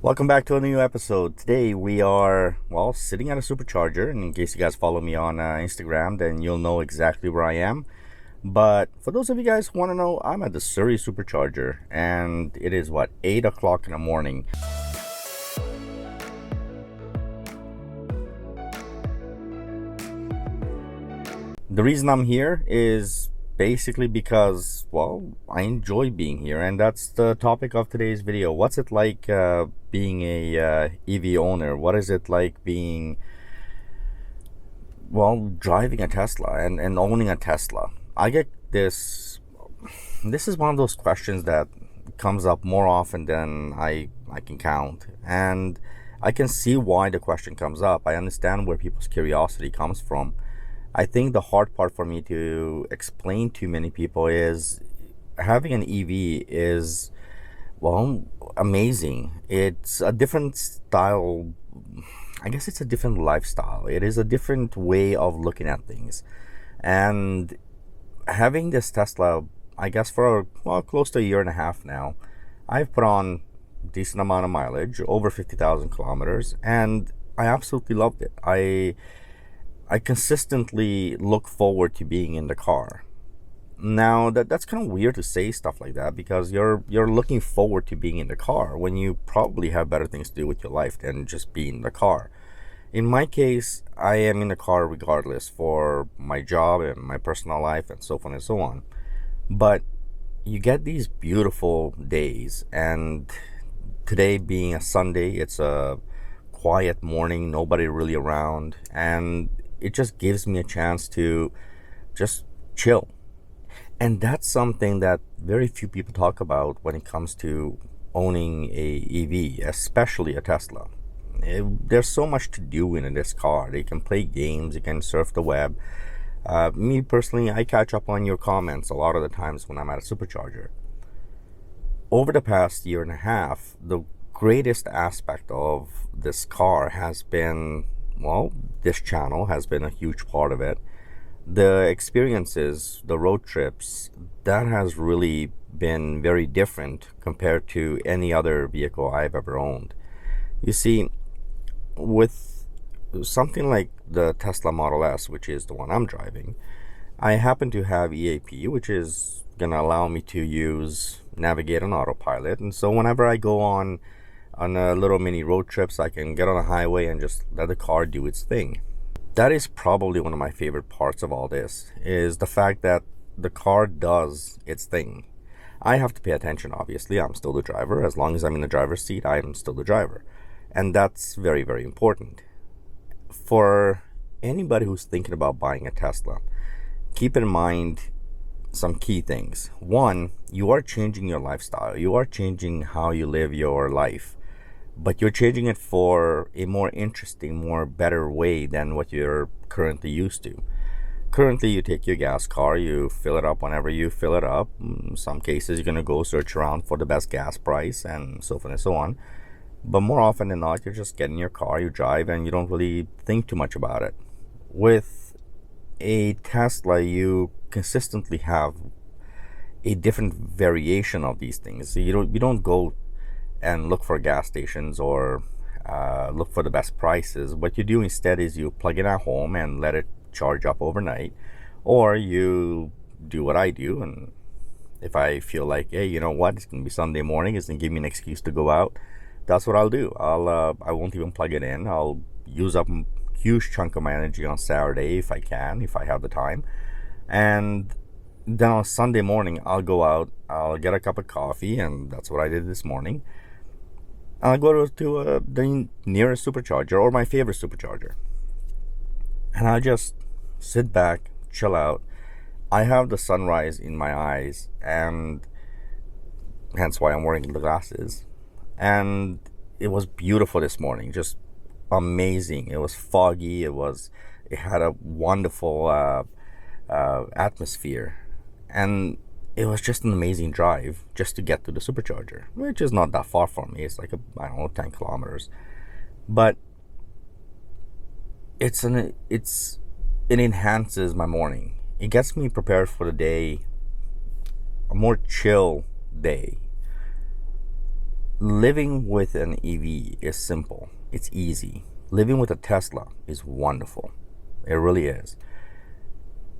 Welcome back to a new episode. Today we are, sitting at a supercharger. And in case you guys follow me on Instagram, then you'll know exactly where I am. But for those of you guys who want to know, I'm at the Surrey supercharger. And it is, 8 o'clock in the morning. The reason I'm here is basically because, I enjoy being here. And that's the topic of today's video. What's it like being a EV owner? What is it like being, driving a Tesla and owning a Tesla? I get this is one of those questions that comes up more often than I can count. And I can see why the question comes up. I understand where people's curiosity comes from. I think the hard part for me to explain to many people is having an EV is, amazing. It's a different style. I guess it's a different lifestyle. It is a different way of looking at things. And having this Tesla, I guess for, close to a year and a half now, I've put on a decent amount of mileage, over 50,000 kilometers, and I absolutely loved it. I consistently look forward to being in the car. Now that's kind of weird to say stuff like that because you're looking forward to being in the car when you probably have better things to do with your life than just be in the car. In my case, I am in the car regardless for my job and my personal life and so on and so on. But you get these beautiful days, and today being a Sunday, it's a quiet morning, nobody really around, and it just gives me a chance to just chill. And that's something that very few people talk about when it comes to owning a EV, especially a Tesla. There's so much to do in this car. You can play games, you can surf the web. Me personally, I catch up on your comments a lot of the times when I'm at a supercharger. Over the past year and a half, the greatest aspect of this car has been, this channel has been a huge part of it. The experiences, the road trips, that has really been very different compared to any other vehicle I've ever owned. You see, with something like the Tesla Model S, which is the one I'm driving, I happen to have EAP, which is going to allow me to navigate on autopilot. And so whenever I go on a little mini road trips, I can get on a highway and just let the car do its thing. That is probably one of my favorite parts of all this, is the fact that the car does its thing. I have to pay attention, obviously. I'm still the driver. As long as I'm in the driver's seat, I'm still the driver. And that's very, very important. For anybody who's thinking about buying a Tesla, keep in mind some key things. One, you are changing your lifestyle. You are changing how you live your life. But you're changing it for a more interesting, more better way than what you're currently used to. Currently, you take your gas car, you fill it up whenever you fill it up. In some cases, you're going to go search around for the best gas price and so forth and so on. But more often than not, you're just getting your car, you drive, and you don't really think too much about it. With a Tesla, you consistently have a different variation of these things. So you don't go and look for gas stations or look for the best prices. What you do instead is you plug in at home and let it charge up overnight, or you do what I do. And if I feel like, hey, you know what, it's gonna be Sunday morning, it's gonna give me an excuse to go out, that's what I'll do. I won't even plug it in. I'll use up a huge chunk of my energy on Saturday if I can, if I have the time, and then on Sunday morning I'll go out, I'll get a cup of coffee, and that's what I did this morning. I'll go to the nearest supercharger or my favorite supercharger, and I'll just sit back, chill out. I have the sunrise in my eyes, and hence why I'm wearing the glasses. And it was beautiful this morning, just amazing. It was foggy. It had a wonderful atmosphere, and it was just an amazing drive just to get to the supercharger, which is not that far from me. It's like 10 kilometers. But it enhances my morning. It gets me prepared for the day, a more chill day. Living with an EV is simple. It's easy. Living with a Tesla is wonderful. It really is.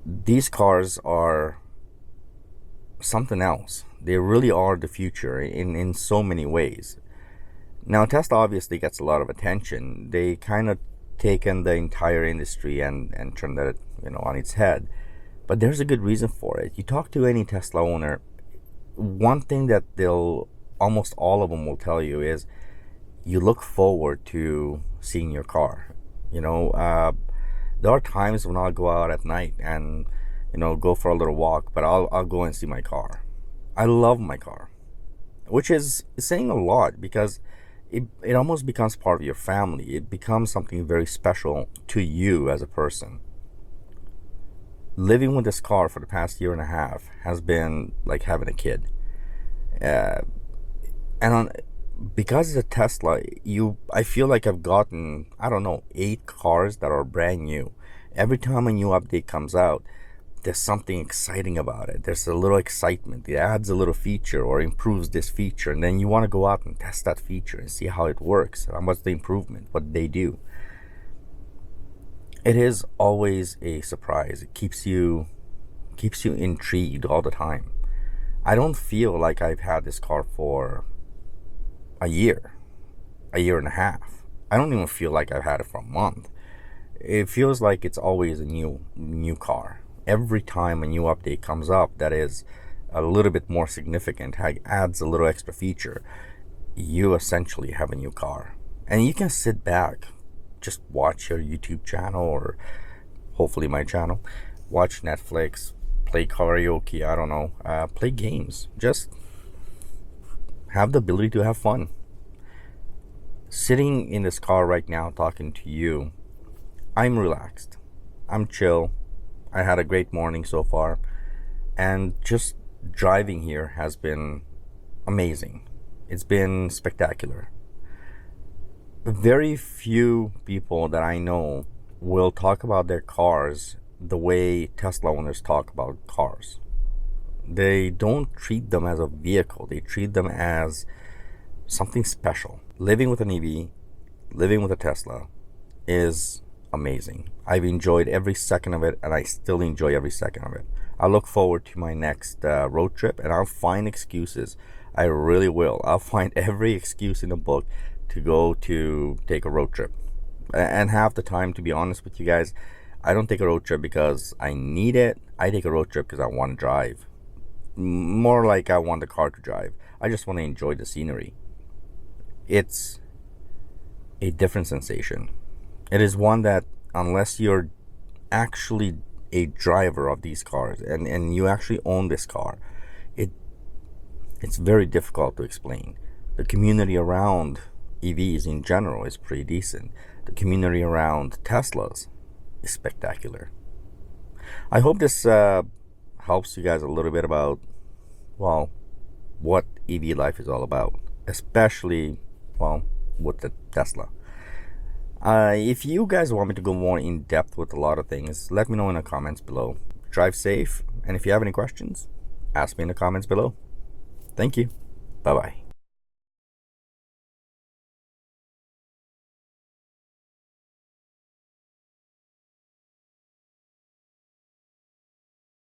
These cars are something else. They really are the future in so many ways. Now, Tesla obviously gets a lot of attention. They kind of taken the entire industry and turned it, on its head. But there's a good reason for it. You talk to any Tesla owner, one thing that almost all of them will tell you is you look forward to seeing your car. There are times when I'll go out at night and go for a little walk, but I'll go and see my car. I love my car, which is saying a lot, because it almost becomes part of your family. It becomes something very special to you as a person. Living with this car for the past year and a half has been like having a kid. Because it's a Tesla, I feel like I've gotten, I don't know, 8 cars that are brand new. Every time a new update comes out, there's something exciting about it. There's a little excitement. It adds a little feature or improves this feature, and then you want to go out and test that feature and see how it works and what's the improvement, what they do. It is always a surprise. It keeps you intrigued all the time. I don't feel like I've had this car for a year and a half. I don't even feel like I've had it for a month. It feels like it's always a new car. Every time a new update comes up that is a little bit more significant, adds a little extra feature, you essentially have a new car. And you can sit back, just watch your YouTube channel, or hopefully my channel, watch Netflix, play karaoke, I don't know, play games. Just have the ability to have fun. Sitting in this car right now talking to you, I'm relaxed. I'm chill. I had a great morning so far. And just driving here has been amazing. It's been spectacular. Very few people that I know will talk about their cars the way Tesla owners talk about cars. They don't treat them as a vehicle. They treat them as something special. Living with an EV, living with a Tesla is amazing. I've enjoyed every second of it, and I still enjoy every second of it. I look forward to my next road trip, and I'll find excuses. I really will. I'll find every excuse in the book to go to take a road trip. And half the time, to be honest with you guys, I don't take a road trip because I need it. I take a road trip because I want to drive. More like I want the car to drive. I just want to enjoy the scenery. It's a different sensation. It is one that, unless you're actually a driver of these cars and you actually own this car, it's very difficult to explain. The community around EVs in general is pretty decent. The community around Teslas is spectacular. I hope this helps you guys a little bit about, what EV life is all about, especially, with the Tesla. If you guys want me to go more in depth with a lot of things, let me know in the comments below. Drive safe, and if you have any questions, ask me in the comments below. Thank you. Bye-bye.